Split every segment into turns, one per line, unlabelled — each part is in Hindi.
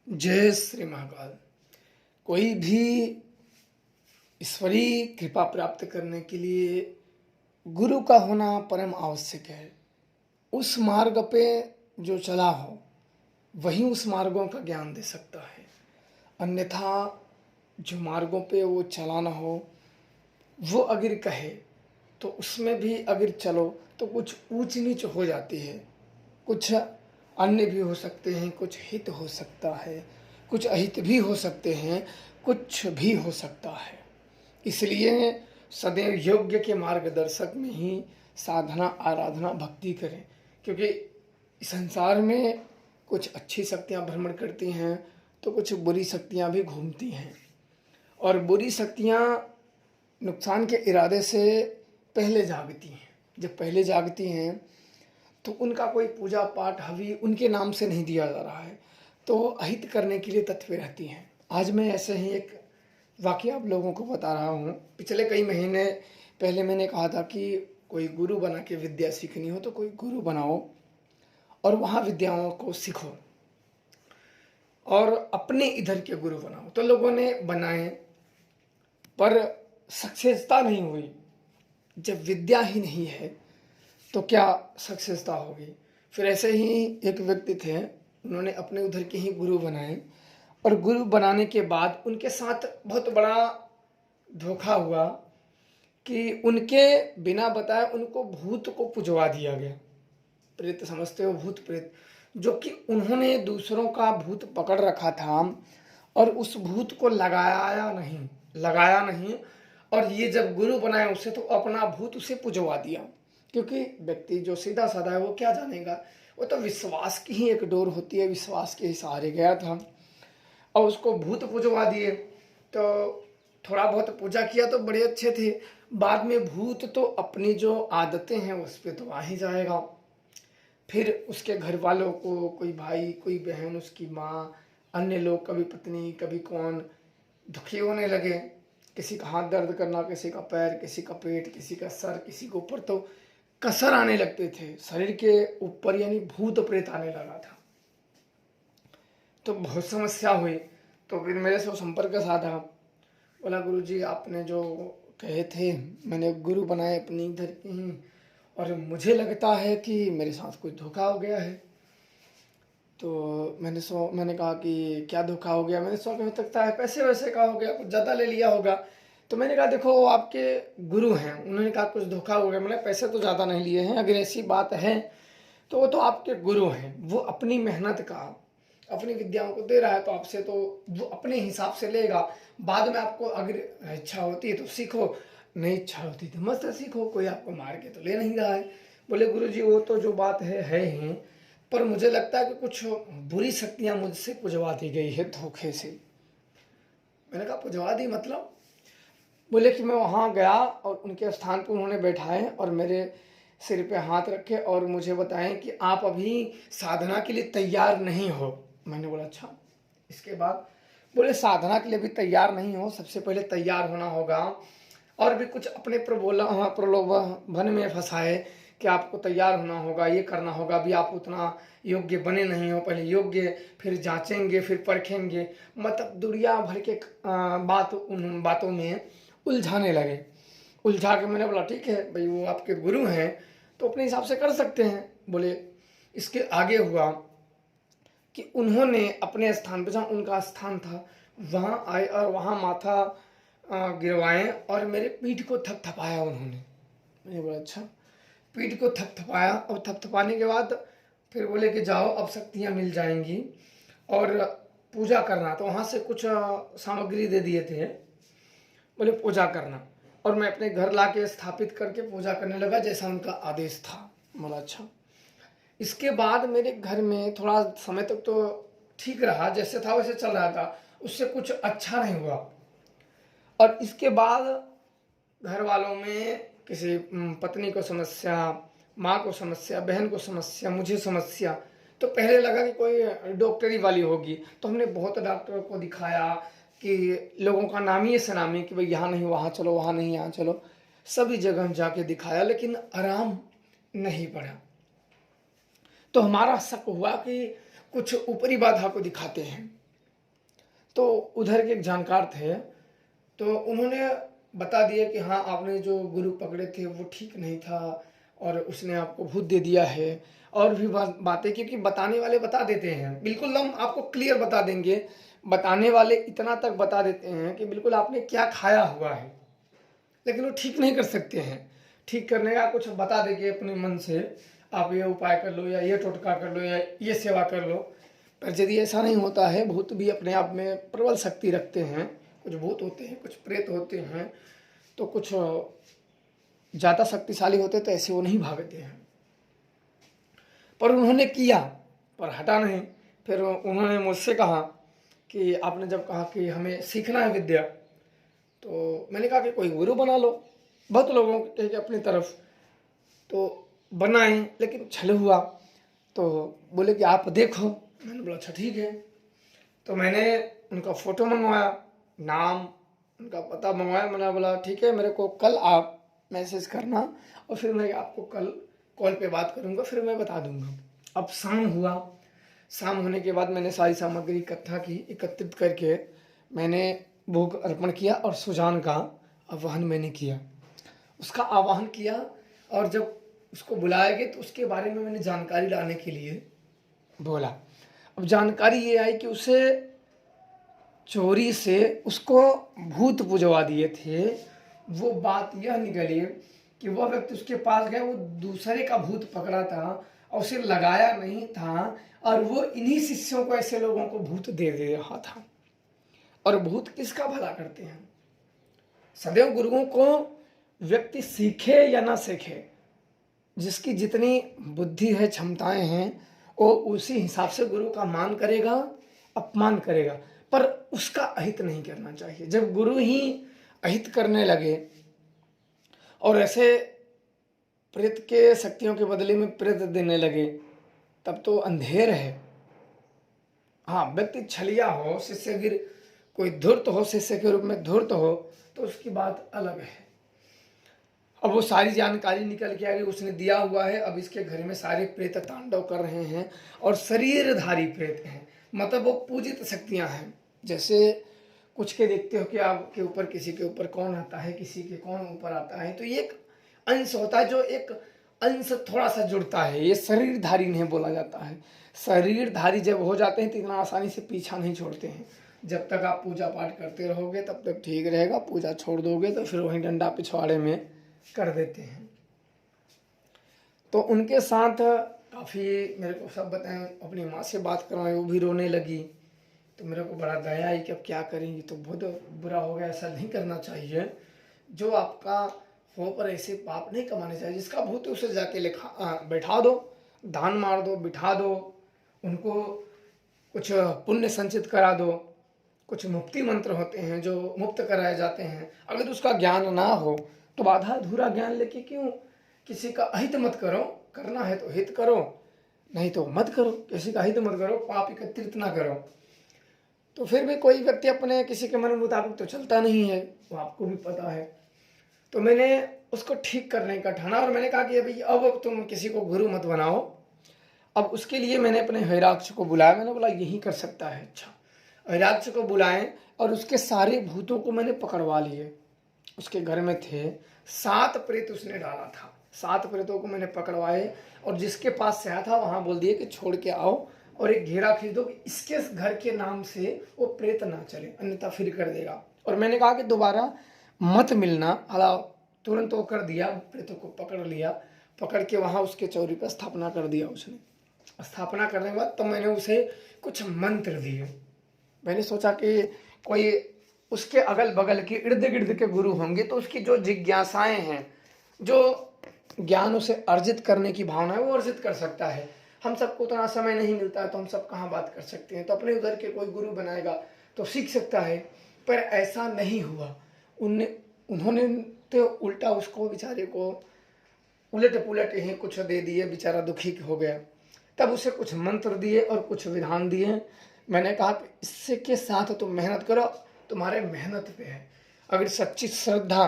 जय श्री महाकाल। कोई भी ईश्वरीय कृपा प्राप्त करने के लिए गुरु का होना परम आवश्यक है। उस मार्ग पे जो चला हो वही उस मार्गों का ज्ञान दे सकता है। अन्यथा जो मार्गों पे वो चला ना हो वो अगर कहे तो उसमें भी अगर चलो तो कुछ ऊंच नीच हो जाती है। कुछ अन्य भी हो सकते हैं, कुछ हित हो सकता है, कुछ अहित भी हो सकते हैं, कुछ भी हो सकता है। इसलिए सदैव योग्य के मार्गदर्शक में ही साधना, आराधना, भक्ति करें। क्योंकि इस संसार में कुछ अच्छी शक्तियाँ भ्रमण करती हैं तो कुछ बुरी शक्तियाँ भी घूमती हैं। और बुरी शक्तियाँ नुकसान के इरादे से पहले जागती हैं। जब पहले जागती हैं तो उनका कोई पूजा पाठ हवि उनके नाम से नहीं दिया जा रहा है, तो अहित करने के लिए तत्पर रहती हैं। आज मैं ऐसे ही एक वाक़या आप लोगों को बता रहा हूँ। पिछले कई महीने पहले मैंने कहा था कि कोई गुरु बना के विद्या सीखनी हो तो कोई गुरु बनाओ और वहाँ विद्याओं को सीखो और अपने इधर के गुरु बनाओ। तो लोगों ने बनाए पर सक्सेसता नहीं हुई। जब विद्या ही नहीं है तो क्या सक्सेसता होगी। फिर ऐसे ही एक व्यक्ति थे, उन्होंने अपने उधर के ही गुरु बनाए और गुरु बनाने के बाद उनके साथ बहुत बड़ा धोखा हुआ कि उनके बिना बताए उनको भूत को पुजवा दिया गया। प्रेत समझते हो, भूत प्रेत, जो कि उन्होंने दूसरों का भूत पकड़ रखा था और उस भूत को लगाया नहीं और ये जब गुरु बनाए उसे तो अपना भूत उसे पुजवा दिया। क्योंकि व्यक्ति जो सीधा साधा है वो क्या जानेगा, वो तो विश्वास की ही एक डोर होती है, विश्वास के ही सहारे गया था और उसको भूत पुजवा दिए। तो थोड़ा बहुत पूजा किया तो बड़े अच्छे थे, बाद में भूत तो अपनी जो आदतें हैं उस पर तो आ ही जाएगा। फिर उसके घर वालों को, कोई भाई, कोई बहन, उसकी माँ, अन्य लोग, कभी पत्नी, कभी कौन, दुखी होने लगे। किसी का हाथ दर्द करना, किसी का पैर, किसी का पेट, किसी का सर, किसी के ऊपर तो कसर आने लगते थे शरीर के ऊपर, यानी भूत प्रेत आने लगा था। तो बहुत समस्या हुई। तो फिर मेरे से वो संपर्क साधा, बोला गुरु जी आपने जो कहे थे मैंने गुरु बनाए अपनी इधर के ही और मुझे लगता है कि मेरे साथ कुछ धोखा हो गया है। तो मैंने कहा कि क्या धोखा हो गया। मैंने सोचा हो सकता है पैसे वैसे का हो गया, कुछ ज़्यादा ले लिया होगा। तो मैंने कहा देखो वो आपके गुरु हैं, उन्होंने कहा कुछ धोखा हो गया। मैंने पैसे तो ज़्यादा नहीं लिए हैं, अगर ऐसी बात है तो वो तो आपके गुरु हैं, वो अपनी मेहनत का, अपनी विद्याओं को दे रहा है तो आपसे तो वो अपने हिसाब से लेगा। बाद में आपको अगर इच्छा होती है तो सीखो, नहीं इच्छा होती तो मत सीखो, कोई आपको मार के तो ले नहीं रहा है। बोले गुरु जी वो तो जो बात है ही, पर मुझे लगता है कि कुछ बुरी शक्तियाँ मुझसे पुजवा दी गई है धोखे से। मैंने कहा पुजवा दी मतलब? बोले कि मैं वहाँ गया और उनके स्थान पर उन्होंने बैठाए और मेरे सिर पे हाथ रखे और मुझे बताएं कि आप अभी साधना के लिए तैयार नहीं हो। मैंने बोला अच्छा। इसके बाद बोले साधना के लिए भी तैयार नहीं हो, सबसे पहले तैयार होना होगा। और भी कुछ अपने प्रलोभन में फंसाए कि आपको तैयार होना होगा, ये करना होगा, अभी आप उतना योग्य बने नहीं हो, पहले योग्य, फिर जांचेंगे, फिर परखेंगे। मतलब दुनिया भर के उन बातों में उलझाने लगे। उलझा के मैंने बोला ठीक है भाई, वो आपके गुरु हैं तो अपने हिसाब से कर सकते हैं। बोले इसके आगे हुआ कि उन्होंने अपने स्थान पर, जहाँ उनका स्थान था वहाँ आए और वहाँ माथा गिरवाएं और मेरे पीठ को थपथपाया उन्होंने। मैंने बोला अच्छा। पीठ को थपथपाया और थपथपाने के बाद फिर बोले कि जाओ अब शक्तियाँ मिल जाएंगी और पूजा करना। तो वहाँ से कुछ सामग्री दे दिए थे, बोले पूजा करना। और मैं अपने घर ला के स्थापित करके पूजा करने लगा जैसा उनका आदेश था। बोला अच्छा। इसके बाद मेरे घर में थोड़ा समय तक तो ठीक रहा, जैसे था वैसे चल रहा था, उससे कुछ अच्छा नहीं हुआ। और इसके बाद घर वालों में किसी पत्नी को समस्या, माँ को समस्या, बहन को समस्या, मुझे समस्या। तो पहले लगा कि कोई डॉक्टरी वाली होगी, तो हमने बहुत डॉक्टरों को दिखाया कि लोगों का नामी है सनामी कि भाई यहाँ नहीं वहाँ चलो, वहाँ नहीं यहाँ चलो, सभी जगह जाके दिखाया लेकिन आराम नहीं पड़ा। तो हमारा शक हुआ कि कुछ ऊपरी बाधा को दिखाते हैं। तो उधर के एक जानकार थे, तो उन्होंने बता दिया कि हाँ, आपने जो गुरु पकड़े थे वो ठीक नहीं था और उसने आपको भूत दे दिया है। और भी बातें, क्योंकि बताने वाले बता देते हैं, बिल्कुल हम आपको क्लियर बता देंगे। बताने वाले इतना तक बता देते हैं कि बिल्कुल आपने क्या खाया हुआ है, लेकिन वो ठीक नहीं कर सकते हैं। ठीक करने का कुछ बता देंगे अपने मन से, आप ये उपाय कर लो या ये टोटका कर लो या ये सेवा कर लो। पर यदि ऐसा नहीं होता है, भूत भी अपने आप में प्रबल शक्ति रखते हैं। कुछ भूत होते हैं, कुछ प्रेत होते हैं, तो कुछ ज़्यादा शक्तिशाली होते हैं, तो ऐसे वो नहीं भागते हैं। पर उन्होंने किया, पर हटा नहीं। फिर उन्होंने मुझसे कहा कि आपने जब कहा कि हमें सीखना है विद्या, तो मैंने कहा कि कोई गुरु बना लो। बहुत लोगों के अपनी तरफ तो बनाए, लेकिन छल हुआ। तो बोले कि आप देखो। मैंने बोला अच्छा ठीक है। तो मैंने उनका फ़ोटो मंगवाया, नाम, उनका पता मंगवाया। मैंने बोला ठीक है, मेरे को कल आप मैसेज करना और फिर मैं आपको कल कॉल पे बात करूँगा, फिर मैं बता दूँगा। अब शाम हुआ। शाम होने के बाद मैंने सारी सामग्री इकट्ठा की, एकत्रित करके मैंने भोग अर्पण किया और सुजान का आवाहन मैंने किया। उसका आवाहन किया और जब उसको बुलाया गया तो उसके बारे में मैंने जानकारी लाने के लिए बोला। अब जानकारी ये आई कि उसे चोरी से उसको भूत पुजवा दिए थे। वो बात यह निकली कि वह व्यक्ति उसके पास गया, वो दूसरे का भूत पकड़ा था और उसे लगाया नहीं था, और वो इन्हीं शिष्यों को, ऐसे लोगों को भूत दे रहा था। और भूत किसका भला करते हैं? सदैव गुरुओं को व्यक्ति सीखे या ना सीखे, जिसकी जितनी बुद्धि है, क्षमताएं हैं, वो उसी हिसाब से गुरु का मान करेगा, अपमान करेगा, पर उसका अहित नहीं करना चाहिए। जब गुरु ही अहित करने लगे और ऐसे प्रेत के शक्तियों के बदले में प्रेत देने लगे, तब तो अंधेर है। हाँ, व्यक्ति छलिया हो, शिष्यगिर कोई धूर्त हो, शिष्य के रूप में धूर्त हो, तो उसकी बात अलग है। अब वो सारी जानकारी निकल के आ गई, उसने दिया हुआ है। अब इसके घर में सारे प्रेत तांडव कर रहे हैं और शरीरधारी प्रेत हैं, मतलब वो पूजित शक्तियां हैं। जैसे कुछ के देखते हो कि आपके ऊपर, किसी के ऊपर कौन आता है, किसी के कौन ऊपर आता है, तो ये एक अंश होता है, जो एक अंश थोड़ा सा जुड़ता है। ये शरीरधारी नहीं बोला जाता है। शरीरधारी जब हो जाते हैं तो इतना आसानी से पीछा नहीं छोड़ते हैं। जब तक आप पूजा पाठ करते रहोगे तब तक ठीक रहेगा, पूजा छोड़ दोगे तो फिर वहीं डंडा पिछवाड़े में कर देते हैं। तो उनके साथ काफ़ी मेरे को सब बताएं, अपनी माँ से बात करवाएं, वो भी रोने लगी। तो मेरे को बड़ा दया आई कि अब क्या करेंगी, तो बहुत बुरा हो गया, ऐसा नहीं करना चाहिए। जो आपका हो पर ऐसे पाप नहीं कमाने चाहिए। जिसका भूत है उसे जाके बैठा दो, दान मार दो, बिठा दो, उनको कुछ पुण्य संचित करा दो। कुछ मुक्ति मंत्र होते हैं जो मुक्त कराए जाते हैं। अगर उसका ज्ञान ना हो तो आधा अधूरा ज्ञान लेके क्यों किसी का अहित मत करो। करना है तो हित करो, नहीं तो मत करो। किसी का हित मत करो, पाप एकत्रित ना करो। तो फिर भी कोई व्यक्ति अपने किसी के मन मुताबिक तो चलता नहीं है, वो आपको भी पता है। तो मैंने उसको ठीक करने का ठाना और मैंने कहा कि अभी अब तुम किसी को गुरु मत बनाओ। अब उसके लिए मैंने अपने हैराक्ष को बुलाया। मैंने बोला यही कर सकता है। अच्छा, हैराक्ष को बुलाएं और उसके सारे भूतों को मैंने पकड़वा लिए। उसके घर में थे 7 प्रेत उसने डाला था। 7 प्रेतों को मैंने पकड़वाए और जिसके पास से आया था वहां बोल दिए कि छोड़ के आओ और एक घेरा खींच दो कि इसके घर के नाम से वो प्रेत ना चले, अन्यथा फिर कर देगा। और मैंने कहा कि दोबारा मत मिलना। अला तुरंत वो कर दिया, प्रेतों को पकड़ लिया। पकड़ के वहां उसके चौरी पर स्थापना कर दिया उसने। स्थापना करने के बाद तब मैंने उसे कुछ मंत्र दिए। मैंने सोचा कि कोई उसके अगल बगल के इर्द गिर्द के गुरु होंगे तो उसकी जो जिज्ञासाएं हैं, जो ज्ञान उसे अर्जित करने की भावना है, वो अर्जित कर सकता है। हम सबको उतना समय नहीं मिलता है तो हम सब कहाँ बात कर सकते हैं। तो अपने उधर के कोई गुरु बनाएगा तो सीख सकता है, पर ऐसा नहीं हुआ। उन्होंने तो उल्टा उसको बेचारे को उलट पुलट ही कुछ दे दिए, बेचारा दुखी हो गया। तब उसे कुछ मंत्र दिए और कुछ विधान दिए। मैंने कहा कि इससे के साथ तुम मेहनत करो, तुम्हारे मेहनत पे है। अगर सच्ची श्रद्धा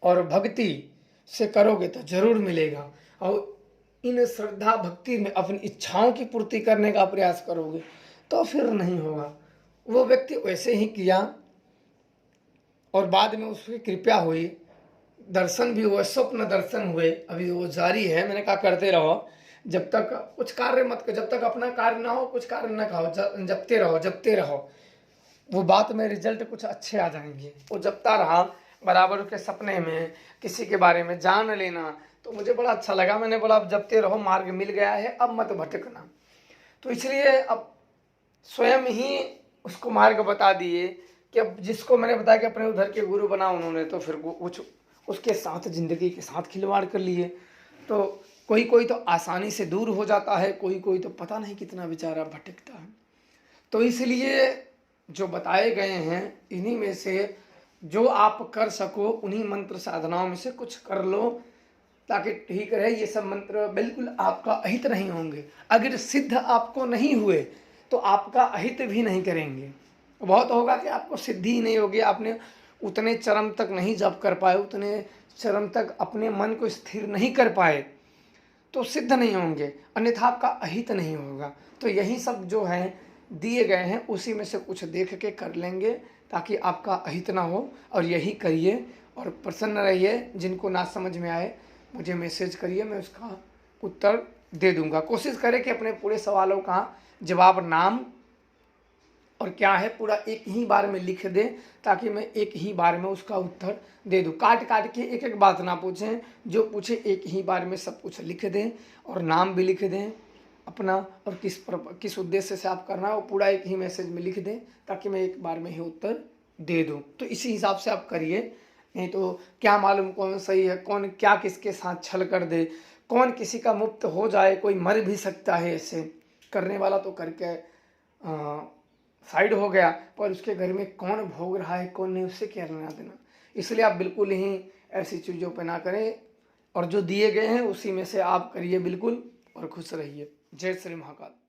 और भक्ति से करोगे तो जरूर मिलेगा। और इन श्रद्धा भक्ति में अपनी इच्छाओं की पूर्ति करने का प्रयास करोगे तो फिर नहीं होगा। वो व्यक्ति वैसे ही किया और बाद में उसकी कृपा हुई, दर्शन भी हुए, स्वप्न दर्शन हुए। अभी वो जारी है। मैंने कहा करते रहो, जब तक कुछ कार्य मत कर, जब तक अपना कार्य ना हो कुछ कार्य न खाओ, जपते रहो। वो बात में रिजल्ट कुछ अच्छे आ जाएंगे। वो जपता रहा बराबर के सपने में किसी के बारे में जान लेना, तो मुझे बड़ा अच्छा लगा। मैंने बोला अब जपते रहो, मार्ग मिल गया है, अब मत भटकना। तो इसलिए अब स्वयं ही उसको मार्ग बता दिए कि अब जिसको मैंने बताया कि अपने उधर के गुरु बना उन्होंने, तो फिर कुछ उसके साथ जिंदगी के साथ खिलवाड़ कर लिए। तो कोई कोई तो आसानी से दूर हो जाता है, कोई कोई तो पता नहीं कितना बेचारा भटकता है। तो इसलिए जो बताए गए हैं इन्हीं में से जो आप कर सको, उन्हीं मंत्र साधनाओं में से कुछ कर लो ताकि ठीक रहे। ये सब मंत्र बिल्कुल आपका अहित नहीं होंगे। अगर सिद्ध आपको नहीं हुए तो आपका अहित भी नहीं करेंगे। बहुत होगा कि आपको सिद्धि ही नहीं होगी, आपने उतने चरम तक नहीं जप कर पाए, उतने चरम तक अपने मन को स्थिर नहीं कर पाए, तो सिद्ध नहीं होंगे, अन्यथा आपका अहित नहीं होगा। तो यही सब जो है दिए गए हैं उसी में से कुछ देख के कर लेंगे ताकि आपका अहित ना हो। और यही करिए और प्रसन्न रहिए। जिनको ना समझ में आए मुझे मैसेज करिए, मैं उसका उत्तर दे दूंगा। कोशिश करें कि अपने पूरे सवालों का जवाब नाम और क्या है पूरा एक ही बार में लिख दें ताकि मैं एक ही बार में उसका उत्तर दे दूं। काट काट के एक एक बात ना पूछें, जो पूछे एक ही बार में सब कुछ लिख दें और नाम भी लिख दें अपना, और किस उद्देश्य से आप करना है वो पूरा एक ही मैसेज में लिख दें ताकि मैं एक बार में ही उत्तर दे दूं। तो इसी हिसाब से आप करिए, नहीं तो क्या मालूम कौन सही है, कौन क्या किसके साथ छल कर दे, कौन किसी का मुक्त हो जाए, कोई मर भी सकता है। ऐसे करने वाला तो करके साइड हो गया, पर उसके घर में कौन भोग रहा है कौन नहीं उससे क्या लेना देना। इसलिए आप बिल्कुल ही ऐसी चीज़ों पे ना करें और जो दिए गए हैं उसी में से आप करिए बिल्कुल, और खुश रहिए। जय श्री महाकाल।